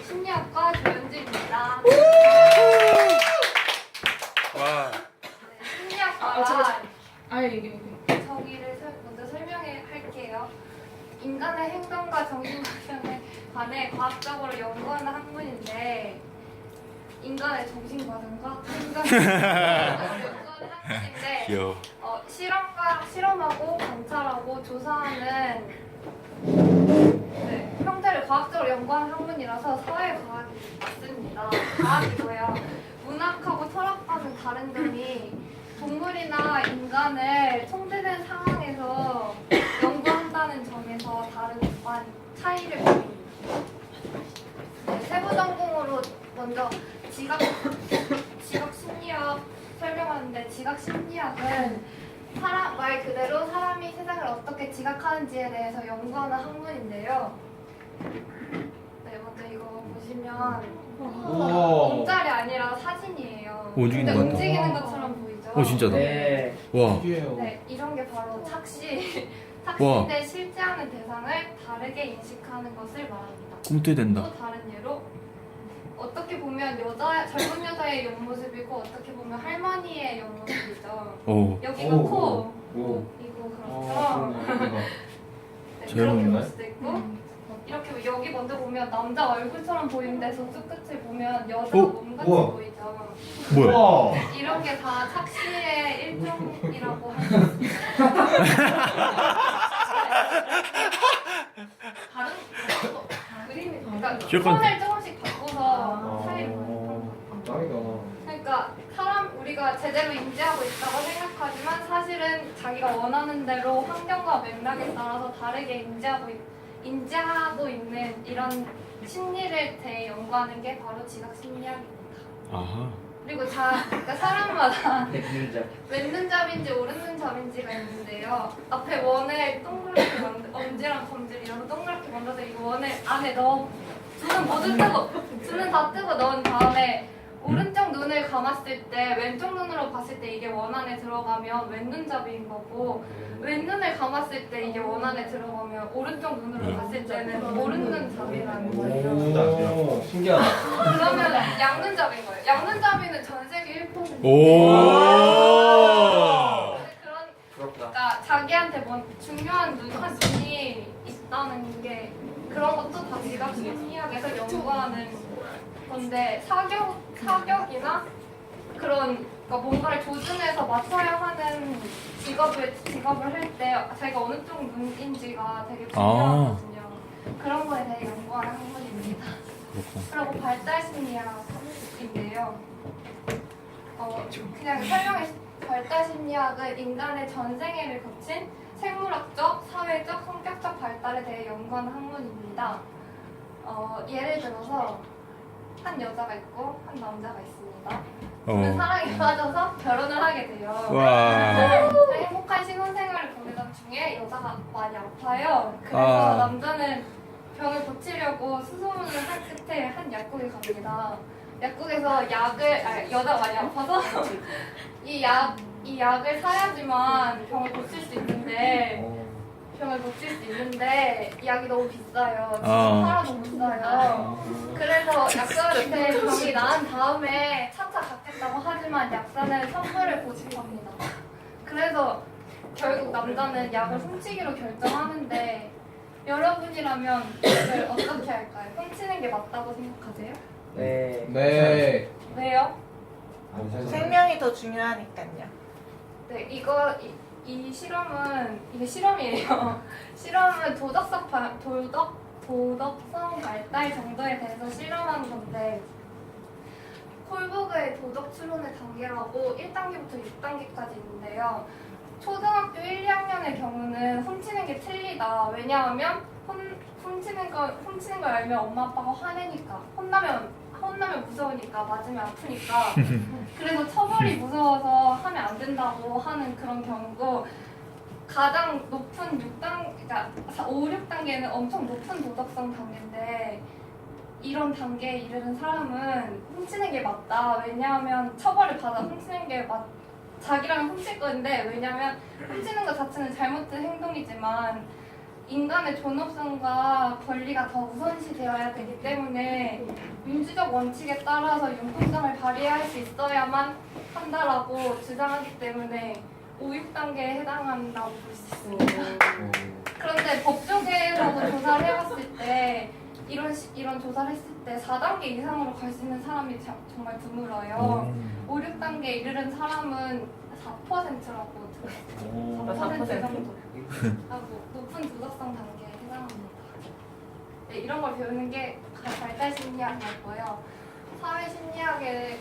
심리학과 조현주입니다. 와. 심리학과가 이게. 저기를 먼저 설명해 할게요. 인간의 행동과 정신과정에 관해 과학적으로 연구하는 학문인데 인간의 정신과정과 행동을 연구하는 학문인데 귀여워. 실험하고 관찰하고 조사하는 형태를 과학적으로 연구하는 학문이라서 사회과학이 맞습니다. 과학이고요. 문학하고 철학과는 다른 점이 동물이나 인간을 통제된 상황에서 연구한다는 점에서 다른 차이를 보입니다. 세부 전공으로 먼저 지각 심리학 설명하는데, 지각 심리학은 말 그대로 사람이 세상을 어떻게 지각하는지에 대해서 연구하는 학문인데요. 네, 먼저 이거 보시면 몸짤이 아니라 사진이에요. 움직이는 근데 것 같다. 움직이는 것처럼 보이죠? 진짜다. 네. 와. 네, 이런 게 바로 착시. 와. 착시인데 실제하는 대상을 다르게 인식하는 것을 말합니다. 꿈틀댄다. 또 다른 예로 어떻게 보면 젊은 여자의 옆모습이고 어떻게 보면 할머니의 옆모습이죠. 오. 여기가 코, 이거 그렇죠. 네, 그렇게 볼 수도 있고 이렇게 여기 먼저 보면 남자 얼굴처럼 보이는데 저쪽 끝을 보면 여자 몸같이 보이죠. 뭐야? 이런 게 다 착시의 일종이라고 할 수 있습니다. 다른 그림이 그러니까 귀엽다. 톤을 조금씩 바꿔서 차이를 보여요. 그러니까 우리가 제대로 인지하고 있다고 생각하지만 사실은 자기가 원하는 대로 환경과 맥락에 따라서 다르게 인지하고 있는 이런 심리를 연구하는 게 바로 지각 심리학입니다. 아하. 그리고 그러니까 사람마다 왼눈잡인지 오른눈잡인지가 있는데요. 앞에 원을 동그랗게 엄지랑 검지를 이런 동그랗게 만들어서 이 원을 안에 두는 모두 뜨고 두 눈 다 뜨고 넣은 다음에 오른쪽 눈을 감았을 때 왼쪽 눈으로 봤을 때 이게 원 안에 들어가면 왼눈잡이인 거고, 왼눈을 감았을 때 이게 원 안에 들어가면 오른쪽 눈으로 봤을 때는 오른눈잡이라는 거예요. 신기하다. 그러면 양눈잡인 거예요. 양눈잡이는 전 세계 1%. 오. 그러니까 자기한테 중요한 눈이 있다는 게 그런 것도 다 지각 심리학에서 연구하는 건데 사격이나 그런 그러니까 뭔가를 조준해서 맞춰야 하는 직업을 할 때 자기가 어느 쪽 눈인지가 되게 중요하거든요. 그런 거에 대해 연구하는 학문입니다. 그리고 발달 심리학인데요. 그냥 발달 심리학은 인간의 전생애를 거친 생물학적, 사회적, 성격적 발달에 대해 연구하는 학문입니다. 예를 들어서 한 여자가 있고 한 남자가 있습니다. 사랑에 빠져서 결혼을 하게 돼요. 와. 행복한 신혼생활을 보내던 중에 여자가 많이 아파요. 그래서 남자는 병을 고치려고 수소문을 한 끝에 한 약국에 갑니다. 약국에서 여자가 많이 아파서 이 약을 사야지만 병을 고칠 수 있는데 이 약이 너무 비싸요. 지금 팔아도 못 사요. 그래서 약사한테 병이 나은 다음에 차차 갖겠다고 하지만 약사는 선물을 고집합니다. 그래서 결국 남자는 약을 훔치기로 결정하는데, 여러분이라면 이걸 어떻게 할까요? 훔치는 게 맞다고 생각하세요? 네. 왜요? 생명이 더 중요하니까요. 네, 이 실험은 이게 실험이에요. 실험은 도덕성 발달 정도에 대해서 실험한 건데, 콜버그의 도덕 추론의 단계라고 1단계부터 6단계까지 있는데요. 초등학교 1, 2학년의 경우는 훔치는 게 틀리다. 왜냐하면 훔치는 걸 알면 엄마 아빠가 화내니까, 혼나면 무서우니까, 맞으면 아프니까. 그래서 처벌이 무서워서 하면 안 된다고 하는 그런 경우고, 가장 높은 그러니까 5, 6단계는 엄청 높은 도덕성 단계인데, 이런 단계에 이르는 사람은 훔치는 게 맞다. 왜냐하면 처벌을 받아 훔치는 게 자기랑 훔칠 건데, 왜냐하면 훔치는 것 자체는 잘못된 행동이지만 인간의 존엄성과 권리가 더 우선시되어야 되기 때문에 민주적 원칙에 따라서 융통성을 발휘할 수 있어야만 한다라고 주장하기 때문에 5, 6단계에 해당한다고 볼 수 있습니다. 그런데 법조계에서도 조사를 해봤을 때 이런 조사를 했을 때 4단계 이상으로 갈 수 있는 사람이 정말 드물어요. 5, 6단계에 이르는 사람은 4%라고 들었어요. 4% 정도. 높은 도덕성 단계에 해당합니다. 네, 이런 걸 배우는 게 발달 심리학이었고요. 사회 심리학은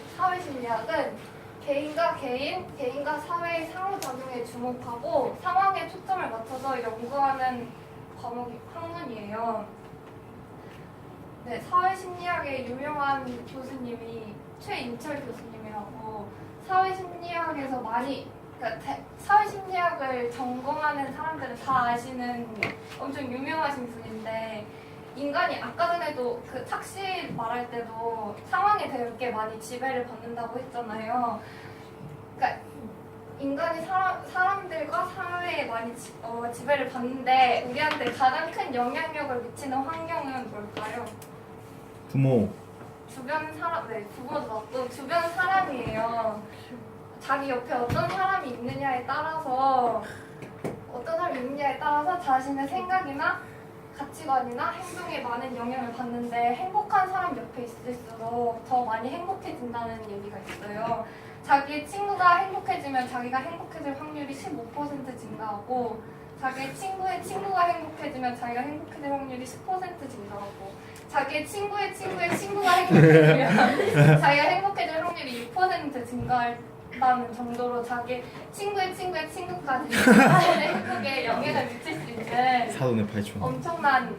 개인과 사회의 상호작용에 주목하고 상황에 초점을 맞춰서 연구하는 학문이에요. 네, 사회 심리학의 유명한 교수님이 최인철 교수님이라고 사회 심리학에서 사회 심리학을 전공하는 사람들은 다 아시는 엄청 유명하신 분인데 인간이 아까 전에도 그 착시 말할 때도 상황에 되게 많이 지배를 받는다고 했잖아요. 그러니까 인간이 사람들과 사회에 많이 지배를 받는데 우리한테 가장 큰 영향력을 미치는 환경은 뭘까요? 부모. 주변 사람, 네, 부모도 맞고 주변 사람이에요. 자기 옆에 어떤 사람이 있느냐에 따라서 자신의 생각이나 가치관이나 행동에 많은 영향을 받는데 행복한 사람 옆에 있을수록 더 많이 행복해진다는 얘기가 있어요. 자기의 친구가 행복해지면 자기가 행복해질 확률이 15% 증가하고 자기의 친구의 친구가 행복해지면 자기가 행복해질 확률이 10% 증가하고 자기의 친구의 친구의 친구가 행복해지면 자기가 행복해질 확률이 6% 증가한다는 정도로 자기 친구의 친구의 친구까지 행복에 영향을 미칠 수 있는 사돈의 8촌. 엄청난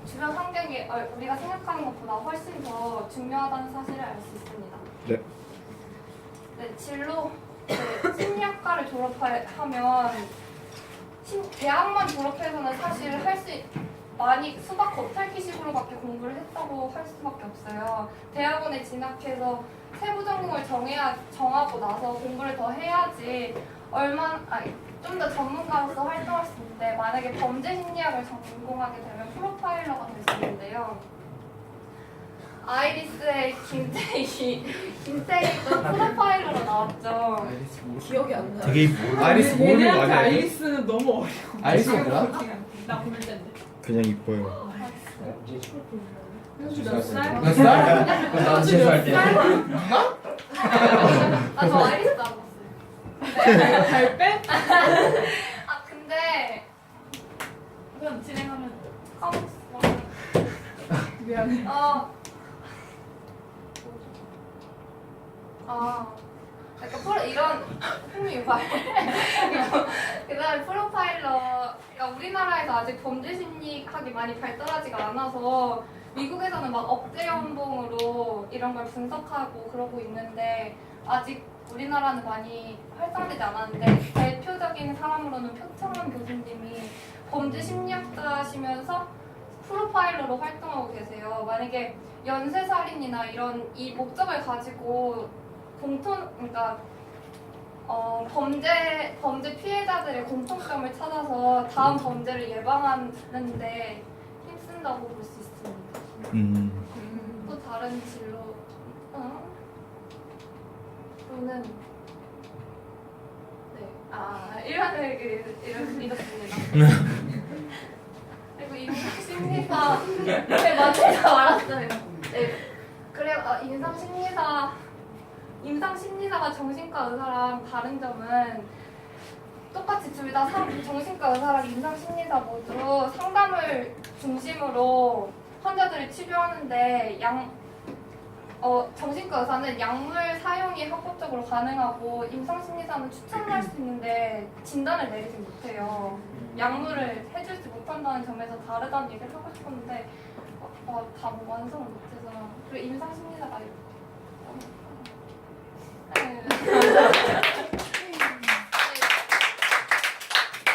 주변 환경이 우리가 생각하는 것보다 훨씬 더 중요하다는 사실을 알 수 있습니다. 네. 네, 심리학과를 졸업하면 대학만 졸업해서는 사실 수박 겉핥기식으로밖에 공부를 했다고 할 수밖에 없어요. 대학원에 진학해서 세부 전공을 정하고 나서 공부를 더 해야지 좀 더 전문가로서 활동할 수 있는데 만약에 범죄 심리학을 전공하게 되면 프로파일러가 될 수 있는데요. 아이리스의 김태희도 프로파일러로 나왔죠. 기억이 안 나요. 되게 아이리스 모르는 거 얘네한테 아니야? 아이리스는 너무 어려워. 아이리스가 뭐야? 나 보낼 텐데. 그냥 이뻐요. 몇 살? 몇 살? 나 재수할 때. 저 아이리스 나왔어요. 잘 빼? 근데 그럼 진행하면 까먹었어. 미안해. 그러니까 이런 흥미유발. 그다음에 프로파일러. 그러니까 우리나라에서 아직 범죄 심리학이 많이 발달하지가 않아서 미국에서는 막 억제 연봉으로 이런 걸 분석하고 그러고 있는데 아직 우리나라는 많이 활성되지 않았는데 대표적인 사람으로는 표창원 교수님이 범죄 심리학자시면서 프로파일러로 활동하고 계세요. 만약에 연쇄살인이나 이런 이 목적을 가지고 그러니까 범죄 피해자들의 공통점을 찾아서 다음 범죄를 예방하는데 힘쓴다고 볼 수 있습니다. 또 다른 진로 또는 이렇습니다. 그리고 인상심리사 맞네요. 알았어요. 네. 그래요. 임상심리사가 정신과 의사랑 다른 점은 똑같이 둘 다 정신과 의사랑 임상심리사 모두 상담을 중심으로 환자들을 치료하는데 정신과 의사는 약물 사용이 합법적으로 가능하고 임상심리사는 추천을 할 수 있는데 진단을 내리지 못해요. 약물을 해주지 못한다는 점에서 다르다는 얘기를 하고 싶었는데 다 완성을 못해서 그리고 임상심리사가